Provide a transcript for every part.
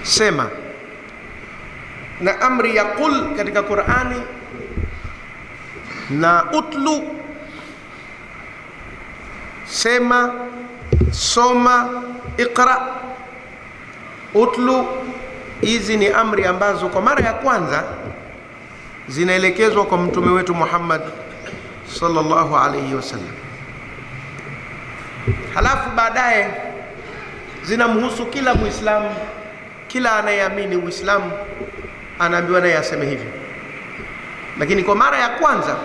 sema. Na amri ya qul katika Qur'ani na utlu, sema, soma, iqra, utlu, hizi ni amri ambazo kwa mara ya kwanza zinaelekezwa kwa mtume wetu Muhammad sallallahu alayhi wasallam. Halafu baadaye zinamhusu kila Muislamu, kila anayeamini Uislamu anaambiwa naye aseme hivyo. Lakini kwa mara ya kwanza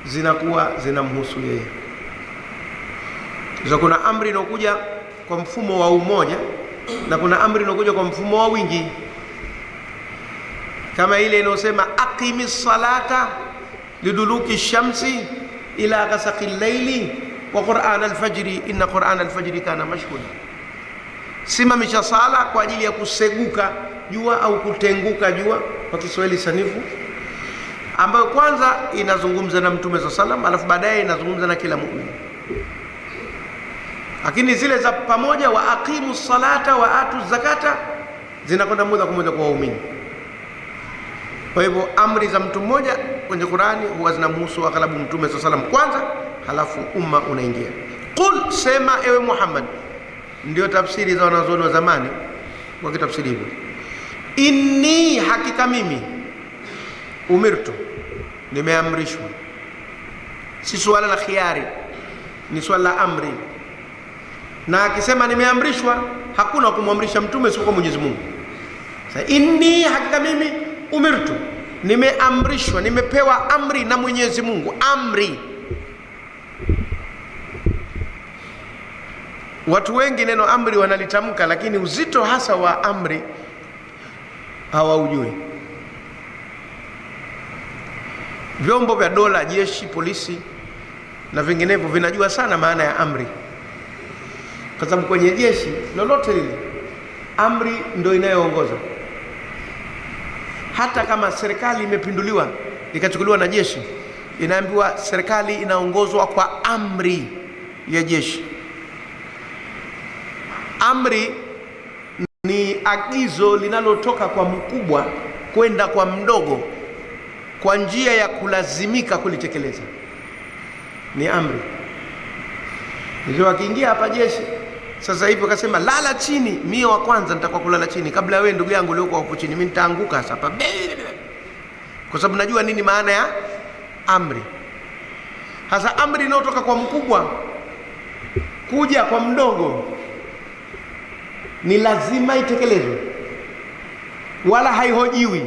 zinakuwa zinamhusu yeye. Kuna amri inokuja kwa mfumo wa umoja na kuna amri inokuja kwa mfumo wa wingi, kama ile inayosema aqimis salata liduluki shamsi ila ghasaqil layli wa qur'an al-fajri inna qur'an al-fajri kana mashhuda. Simamisha sala kwa ajili ya kuseguka jua au kutenguka jua kwa Kiswahili sanifu, ambayo kwanza inazungumza na Mtume sallam, alafu baadaye inazungumza na kila muumini. Lakini zile za pamoja, wa aqimus salata wa atu zakata, zinakwenda moja kwa moja kwa waumini. Kwa hivyo amri za mtu mmoja kwenye Qur'ani huwa zinamhusu aghalabu Mtume sallam kwanza, halafu umma unaingia. Qul, sema ewe Muhammad. Ndio tafsiri za wanazuoni wa zamani wakitafsiri hivyo. Inni, hakika mimi, umirtu, nimeamrishwa. Si swala la khiari, ni swala la amri. Na akisema nimeamrishwa, hakuna kumwamrisha mtume sio kwa Mwenyezi Mungu. Sasa inni, hakika mimi, umirtu, nimeamrishwa, nimepewa amri na Mwenyezi Mungu. Amri, watu wengi neno amri wanalitamka, lakini uzito hasa wa amri hawaujui. Vyombo vya dola, jeshi, polisi na vinginevyo vinajua sana maana ya amri, kwa sababu kwenye jeshi lolote lile amri ndio inayoongoza. Hata kama serikali imepinduliwa ikachukuliwa na jeshi, inaambiwa serikali inaongozwa kwa amri ya jeshi. Amri ni agizo linalotoka kwa mkubwa kwenda kwa mdogo kwa njia ya kulazimika kulitekeleza, ni amri. Ndio akiingia hapa jeshi sasa hivi akasema lala chini, mimi wa kwanza nitakuwa kulala chini kabla wewe ndugu yangu leo hapo chini, mimi nitaanguka hapa, kwa sababu najua nini maana ya amri. Hasa amri inayotoka kwa mkubwa kuja kwa mdogo ni lazima itekelezwe, wala haihojiwi.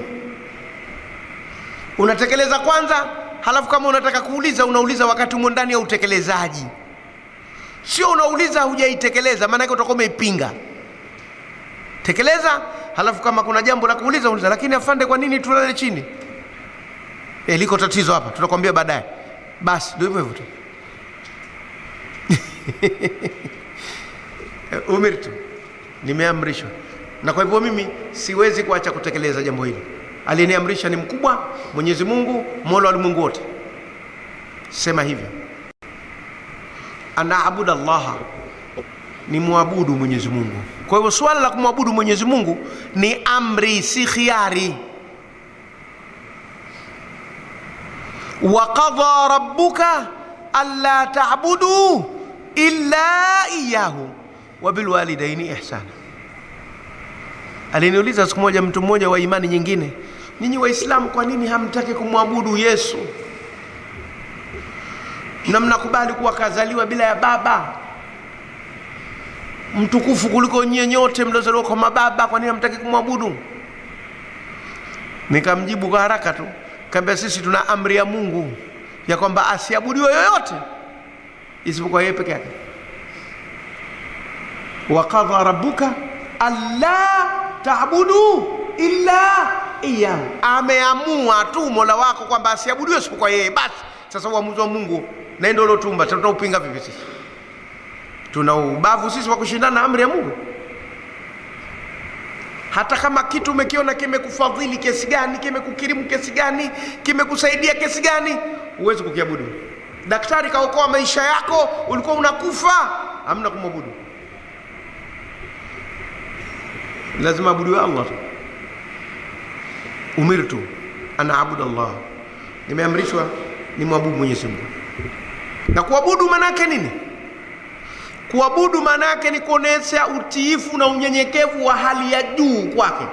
Unatekeleza kwanza, halafu kama unataka kuuliza unauliza wakati umo ndani ya utekelezaji. Sio unauliza hujaitekeleza, maana yake utakuwa umeipinga. Tekeleza, halafu kama kuna jambo la kuuliza uliza. Lakini afande, kwa nini tulale chini? Liko tatizo hapa, tutakwambia baadaye. Basi ndio hivyo tu. Umirtu, nimeamrishwa. Na kwa hivyo mimi siwezi kuacha kutekeleza jambo hili. Aliniamrisha ni mkubwa, Mwenyezi Mungu, Mola wa ulimwengu wote. Sema hivyo. Ana abudu Allah, ni muabudu Mwenyezi Mungu. Kwa hivyo swala la kumwabudu Mwenyezi Mungu ni amri, si khiari. Wa qadha rabbuka alla ta'budu illa iyyahu wa bil walidaini ihsana. Aliniuliza siku moja mtu mmoja wa imani nyingine, ninyi Waislamu kwa nini hamtaki kumwabudu Yesu na mnakubali kuwa kazaliwa bila ya baba, mtukufu kuliko nyinyi nyote mliozaliwa kwa mababa, kwa nini hamtaki kumwabudu? Nikamjibu kwa haraka tu, kaambia sisi tuna amri ya Mungu ya kwamba asiabudiwe yoyote isipokuwa yeye peke yake. Wa qadha rabbuka alla ta'budu illa iyyahu, ameamua tu Mola wako kwamba asiabudiwe isipokuwa yeye. Basi sasa uamuzi wa Mungu na ndio ulotumba, tutaupinga vipi sisi? Tuna ubavu sisi wa kushindana na amri ya Mungu? Hata kama kitu umekiona kimekufadhili kiasi gani, kimekukirimu kiasi gani, kimekusaidia kiasi gani, huwezi kukiabudu. Daktari kaokoa maisha yako, ulikuwa unakufa, hamna kumwabudu. lazima abudu Allah. Umirtu ana abudu Allah, nimeamrishwa ni mwabudu Mwenyezi Mungu. Na kuabudu maana yake nini? Kuabudu maana yake ni kuonesha utiifu na unyenyekevu wa hali ya juu kwake,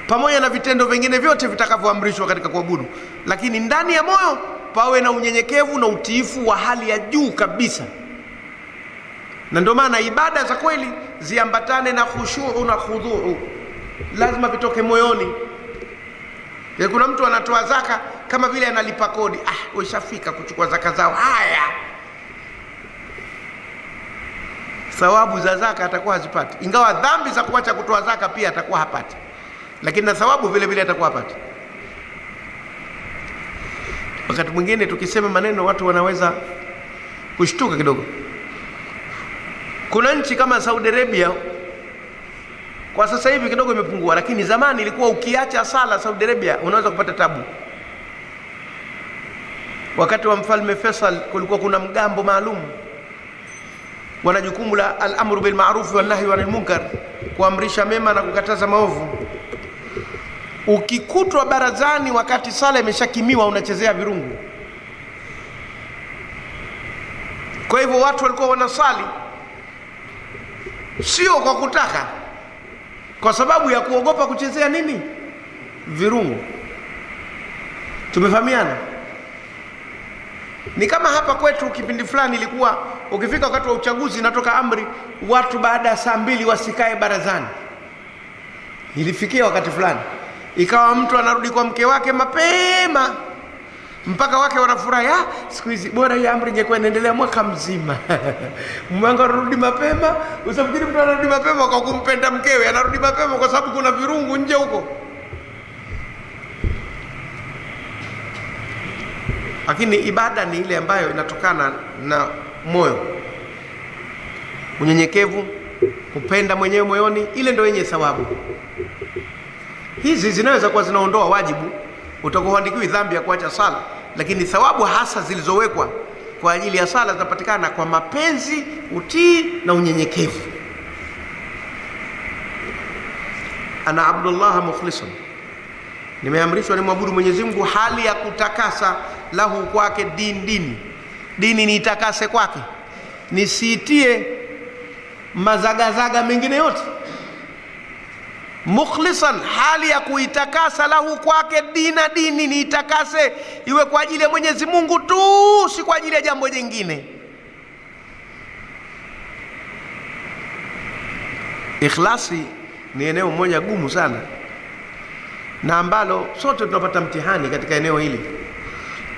pamoja na vitendo vingine vyote vitakavyoamrishwa katika kuabudu, lakini ndani ya moyo pawe na unyenyekevu na utiifu wa hali ya juu kabisa. Na ndio maana ibada za kweli ziambatane na khushu'u na khudhu'u, lazima vitoke moyoni. Kuna mtu anatoa zaka kama vile analipa kodi. Ushafika kuchukua zaka zao, haya thawabu za zaka atakuwa hazipati, ingawa dhambi za kuacha kutoa zaka pia atakuwa hapati, lakini na thawabu vile vile atakuwa hapati. Wakati mwingine tukisema maneno watu wanaweza kushtuka kidogo. Kuna nchi kama Saudi Arabia kwa sasa hivi kidogo imepungua, lakini zamani ilikuwa ukiacha sala Saudi Arabia unaweza kupata tabu. Wakati wa Mfalme Faisal kulikuwa kuna mgambo maalum wana jukumu la al-amru bil ma'ruf wal nahyi 'anil munkar, kuamrisha mema na kukataza maovu. Ukikutwa barazani wakati sala imeshakimiwa unachezea virungu. Kwa hivyo watu walikuwa wanasali sio kwa kutaka, kwa sababu ya kuogopa kuchezea nini? Virungu. Tumefahamiana? Ni kama hapa kwetu kipindi fulani ilikuwa ukifika wakati wa uchaguzi inatoka amri watu baada ya saa 2 wasikae barazani. Ilifikia wakati fulani ikawa mtu anarudi kwa mke wake mapema, mpaka wake wanafurahi, siku hizi bora hii amri ingekuwa inaendelea mwaka mzima. Mwangu anarudi mapema. Usifikiri mtu anarudi mapema kwa kumpenda mkewe, anarudi mapema kwa sababu kuna virungu nje huko. Lakini ibada ni ile ambayo inatokana na moyo, unyenyekevu, kupenda mwenyewe moyoni, ile ndio yenye thawabu. Hizi zinaweza kuwa zinaondoa wajibu, utakuandikiwa dhambi ya kuacha sala, lakini thawabu hasa zilizowekwa kwa ajili ya sala zinapatikana kwa mapenzi, utii na unyenyekevu. Ana Abdullah mukhlisan, nimeamrishwa ni mwabudu Mwenyezi Mungu hali ya kutakasa, lahu kwake dini ni itakase kwake, nisiitie mazagazaga mengine yote. Mukhlisan, hali ya kuitakasa, lahu kwake dini ni itakase, iwe kwa ajili ya Mwenyezi Mungu tu, si kwa ajili ya jambo jingine. Ikhlasi ni eneo moja gumu sana, na ambalo sote tunapata mtihani katika eneo hili,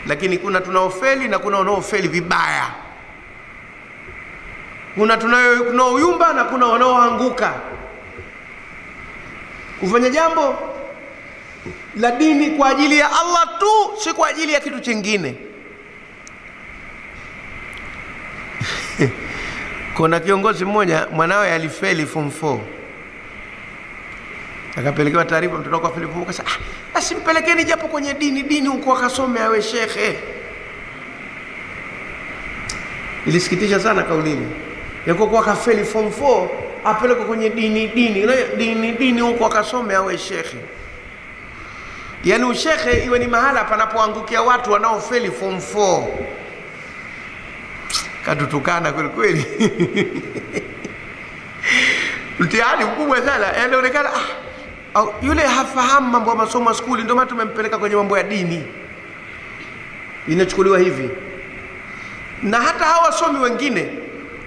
lakini kuna tunaofeli na kuna wanaofeli vibaya. Kuna tunaoyumba na kuna wanaoanguka. Kufanya jambo la dini kwa ajili ya Allah tu, si kwa ajili ya kitu kingine. Kuna kiongozi mmoja mwanawe alifeli form 4. Akapelekewa taarifa mtoto wake afeli form 4, akasema asimpelekeni japo kwenye dini huko akasome awe shekhe. Ilisikitisha sana kauli ile. Yako kwa kafeli form 4 apeleke kwenye dini huko akasome awe shekhe. Yaani ushekhe iwe ni mahala panapoangukia watu wanaofeli form 4. Katutukana kweli kweli. Mtihani mkubwa sana. Yanaonekana yule hafahamu mambo ya masomo ya skuli, ndio maana tumempeleka kwenye mambo ya dini. Inachukuliwa hivi. Na hata hawa wasomi wengine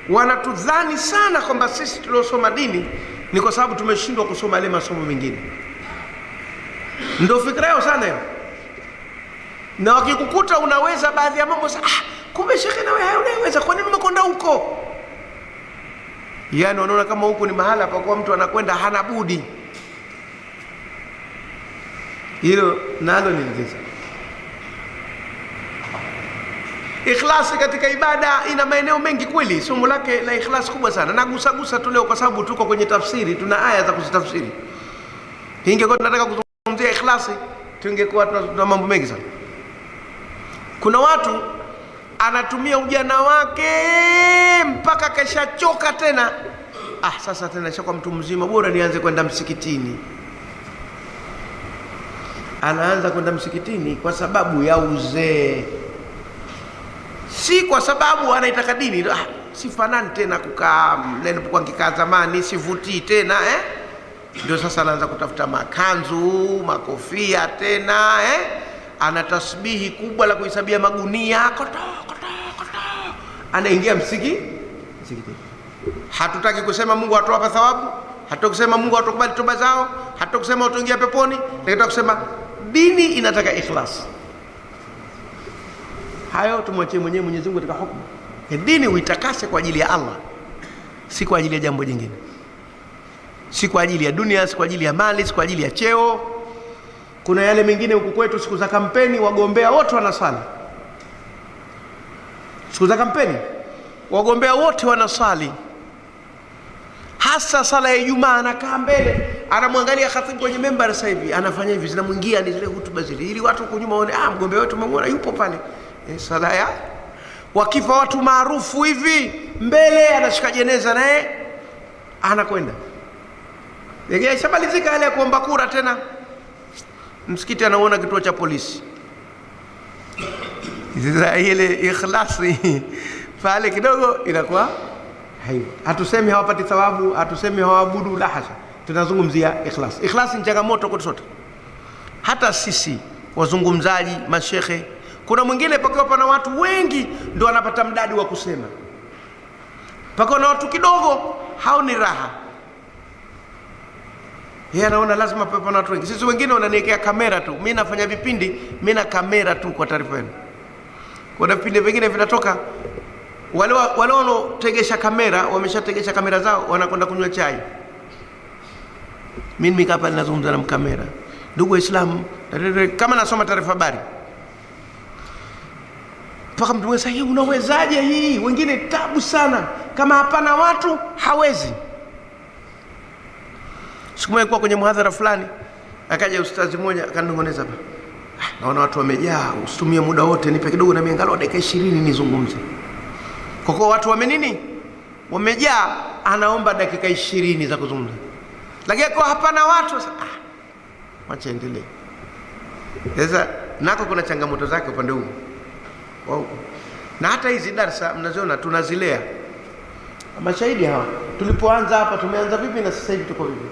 wanatudhani sana kwamba sisi tuliosoma dini ni kwa sababu tumeshindwa kusoma ile masomo mengine. Ndio fikra yao sana hiyo. Na wakikukuta unaweza baadhi ya mambo kumbe shekhe na wewe unaweza, kwa nini umekwenda huko? Yaani wanaona kama huko ni mahala pa kwa mtu anakwenda hana budi. Hilo nalo ni tatizo. Ikhlasi katika ibada ina maeneo mengi kweli. Somo lake la ikhlas kubwa sana. Nagusa tu leo kwa sababu tuko kwenye tafsiri, tuna aya za kuzitafsiri. Ingekuwa tunataka kuzungumzia ikhlasi, tungekuwa tuna mambo mengi sana. Kuna watu anatumia ujana wake mpaka keshachoka tena, sasa tena nishakuwa mtu mzima, bora nianze kwenda msikitini. Anaanza kwenda msikitini kwa sababu ya uzee, si kwa sababu anaitaka dini. Sifanani tena kukaa nilipokuwa nikikaa zamani, sivutii tena ndio sasa anaanza kutafuta makanzu, makofia tena ana tasbihi kubwa la kuhesabia magunia, anaingia msikitini. Hatutaki kusema Mungu atoa thawabu, hatutaki kusema Mungu atakubali toba zao, hatutaki kusema utaingia peponi, tunataka kusema dini inataka ikhlas. Hayo tumwachie mwenyewe Mwenyezi Mungu katika hukumu. Dini uitakase kwa ajili ya Allah, si kwa ajili ya jambo jingine, si kwa ajili ya dunia, si kwa ajili ya mali, si kwa ajili ya cheo. Kuna yale mengine huku kwetu, siku za kampeni wagombea wote wanasali. Siku za kampeni wagombea wote wanasali, hasa sala ya Ijumaa. Anakaa mbele, anamwangalia khatibu kwenye member, sasa hivi anafanya hivi, zinamwingia ni zile hutuba zile, ili watu huko nyuma waone mgombea wetu mmeona yupo pale. Sala ya wakifa watu maarufu hivi mbele, anashika jeneza naye anakwenda. Ikishamalizika ile kuomba kura tena, msikiti anaona kituo cha polisi. Ile ikhlasi pale kidogo inakuwa haipo. Hatusemi hawapati thawabu, hatusemi hawaabudu, la hasha. Tunazungumzia ikhlas. Ikhlas ni changamoto kwa sote, hata sisi wazungumzaji, mashehe. Kuna mwingine pakiwa pana watu wengi ndio anapata mdadi wa kusema, pakiwa na watu kidogo haoni raha. Yeye anaona lazima pawe na watu wengi. Sisi wengine wananiwekea kamera tu, mimi nafanya vipindi, mimi na kamera tu. Kwa taarifa yenu, kuna vipindi vingine vinatoka, wale wanaotegesha kamera wameshategesha kamera zao, wanakwenda kunywa chai. Mimi nimekaa pale nazungumza na mkamera, ndugu Waislamu, kama nasoma taarifa habari. Paka mtu mwenza, hii unawezaje hii? Wengine tabu sana, kama hapana watu hawezi. Siku moja kwa kwenye muhadhara fulani, akaja ustazi mmoja akanongoneza hapa, naona watu wamejaa, usitumie muda wote, nipe kidogo na mimi angalau dakika 20 nizungumze. Kwa kuwa watu wamejaa, anaomba dakika 20 za kuzungumza. Lakini kwa hapana watu, wacha endelee. Sasa nako kuna changamoto zake upande huu. Na hata hizi darasa mnaziona tunazilea. Mashahidi hawa, tulipoanza hapa tumeanza vipi na sasa hivi tuko vipi?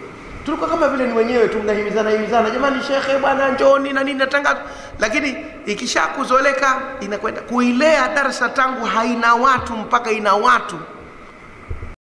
Tulikuwa kama vile ni wenyewe tunahimizana, jamani shekhe bwana njooni na nini natangaza. Lakini ikishakuzoeleka inakwenda kuilea darasa tangu haina watu mpaka ina watu.